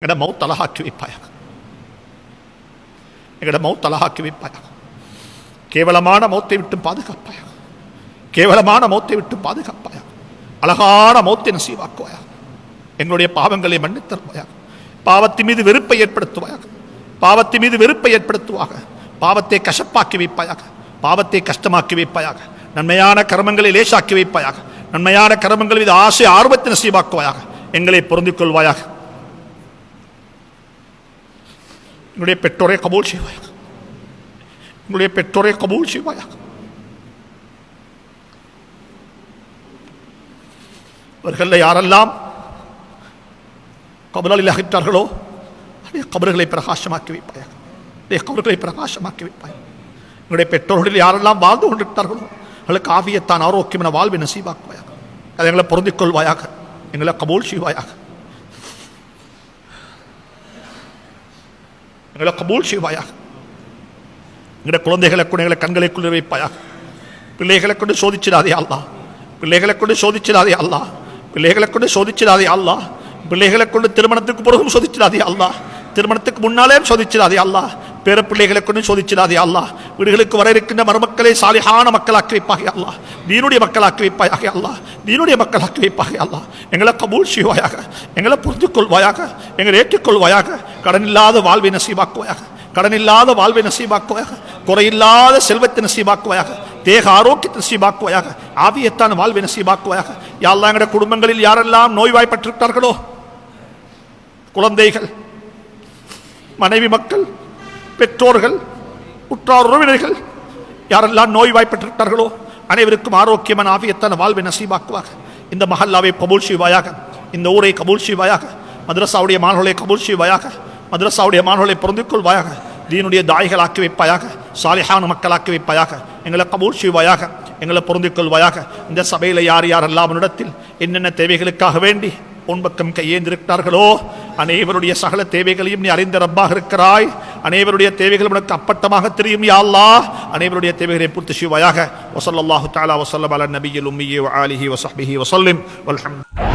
எங்கட மௌத் அழகாக்கி வைப்பாயாக, எங்கட மௌத் அழகாக்கி வைப்பாயாக. கேவலமான மௌத்தை விட்டு பாதுகாப்பாயாக, கேவலமான மௌத்தை விட்டு பாதுகாப்பாயாக. அழகான மௌத்தை நசீவாக்குவாயாக. எங்களுடைய பாவங்களை மன்னித்தருவாயாக. பாவத்தின் மீது வெறுப்பை ஏற்படுத்துவாயாக, பாவத்தின் மீது வெறுப்பை ஏற்படுத்துவாக. பாவத்தை கசப்பாக்கி வைப்பாயாக, பாவத்தை கஷ்டமாக்கி வைப்பாயாக. நன்மையான கர்மங்களை லேசாக்கி வைப்பாயாக, நன்மையான கர்மங்கள் மீது ஆசை ஆர்வத்தை நசீவாக்குவாயாக. எங்களை பொருந்திக் கொள்வாயாக. எங்களுடைய பெற்றோரை கபூல் செய்வாயாக, எங்களுடைய பெற்றோரை கபூல் செய்வாயாக. அவர்கள் யாரெல்லாம் கபரில் அகற்றார்களோ அதே கபர்களை பிரகாசமாக்கி வைப்பாயாக, அதே கபர்களை பிரகாசமாக்கி வைப்பாயாக. எங்களுடைய பெற்றோர்களில் யாரெல்லாம் வாழ்ந்து கொண்டிருக்கிறார்களோ அவர்களுக்கு ஆவியத்தான் ஆரோக்கியமான வாழ்வை நசீவாக்குவாயாக. அதை எங்களை பொருந்திக் கொள்வாயாக, எங்களை கபூல் செய்வாயாக, எங்களை கபூல் செய்வாயாக. எங்களுடைய குழந்தைகளை கொண்டு எங்களை கண்களை குளிர வைப்பாயாக. பிள்ளைகளை கொண்டு சோதிச்சிடாதே அல்லா, பிள்ளைகளை கொண்டு சோதிச்சிடாதே அல்லா, பிள்ளைகளை கொண்டு சோதிச்சிடாதே அல்லா. பிள்ளைகளை கொண்டு திருமணத்துக்கு பிறகும் சோதிச்சிடாதே அல்லா, திருமணத்துக்கு முன்னாலே சோதிச்சிடாதே அல்லா. பேர பிள்ளைகளை கொண்டு சோதிச்சிடாதே அல்லா. வீடுகளுக்கு வர இருக்கின்ற மருமக்களை சாலிஹான மக்களாக்கி வைப்பாக அல்லா, தீனுடைய மக்களாக்கி வைப்பாயாக அல்லா, தீனுடைய மக்களாக்கி வைப்பாக அல்லா. எங்களை கபூல் செய்வாயாக, எங்களை புரிந்து கொள்வாயாக, எங்களை ஏற்றுக்கொள்வாயாக. கடனில்லாத வாழ்வை நசீபாக்குவாயாக, கடனில்லாத வாழ்வை நசீபாக்குவாயாக. குறையில்லாத செல்வத்தை நசீபாக்குவாயாக, தேக ஆரோக்கியத்தை நசீபாக்குவாயாக, ஆவியத்தான வாழ்வை நசீபாக்குவாயாக. யா அல்லாஹ், எங்களுடைய குடும்பங்களில் யாரெல்லாம் நோய்வாய்ப்பட்டிருக்கிறார்களோ, குழந்தைகள், மனைவி மக்கள், பெற்றோர்கள், உற்றார் உறவினர்கள் யாரெல்லாம் நோய்வாய்ப்பட்டிருக்கிறார்களோ அனைவருக்கும் ஆரோக்கியமான ஆவியத்தான வாழ்வை நசீபாக்குவாக. இந்த மஹல்லாவை கபூல் செய்வாயாக, இந்த ஊரை கபூல் செய்வாயாக. மദ്രസാவுடைய மாணவர்களை கபூல் செய்வாயாக, மദ്രസാவுடைய மாணவர்களை பொருந்திக் கொள்வாயாக. தீனுடைய தாய்களாக்கி வைப்பாயாக, சாலிஹான மக்களாக்கி வைப்பாயாக. எங்களை கபூல் செய்வாயாக, எங்களை பொருந்திக் கொள்வாயாக. இந்த சபையில் யார் யாரெல்லாம் இடத்தில் என்னென்ன தேவைகளுக்காக வேண்டி உன்பக்கம் கையேந்திருக்கிறார்களோ அனைவருடைய சகல தேவைகளையும் நீ அறிந்த ரப்பாக இருக்கிறாய். அனைவருடைய தேவைகளும் உனக்கு அப்பட்டமாக தெரியும் யா அல்லாஹ். அனைவருடைய தேவைகளை பூர்த்தி செய்வாயாக. வஸல்லல்லாஹு தஆலா வஸல்லம் அலா நபியில் உம்மி வ ஆலிஹி வ ஸஹ்பிஹி வஸல்லம் வல்ஹம்து.